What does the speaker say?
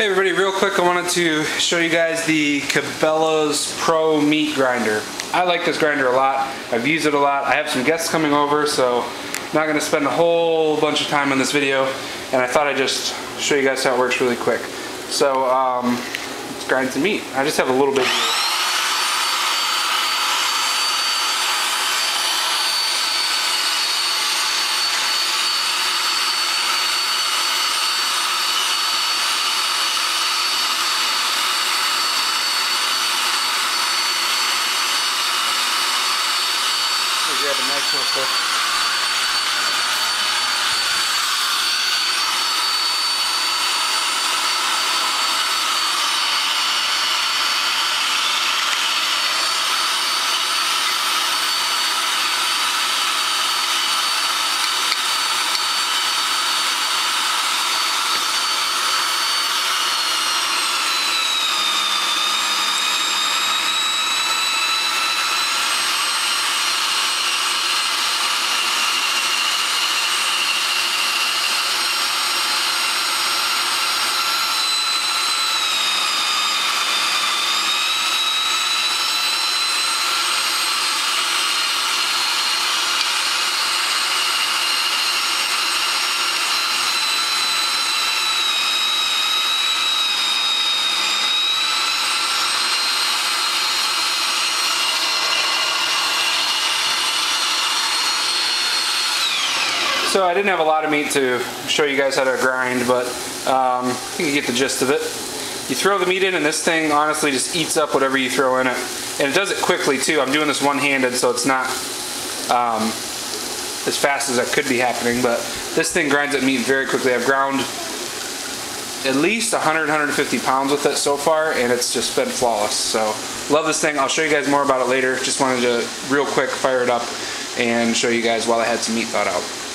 Hey everybody, real quick I wanted to show you guys the Cabela's Pro Meat Grinder. I like this grinder a lot. I've used it a lot. I have some guests coming over, so I'm not going to spend a whole bunch of time on this video, and I thought I'd just show you guys how it works really quick. So let's grind some meat. I just have a little bit here. Grab a nice little clip. So I didn't have a lot of meat to show you guys how to grind, but you can get the gist of it. You throw the meat in and this thing honestly just eats up whatever you throw in it. And it does it quickly too. I'm doing this one-handed, so it's not as fast as that could be happening, but this thing grinds up meat very quickly. I've ground at least 150 pounds with it so far, and it's just been flawless. So love this thing. I'll show you guys more about it later. Just wanted to real quick fire it up and show you guys while I had some meat thawed out.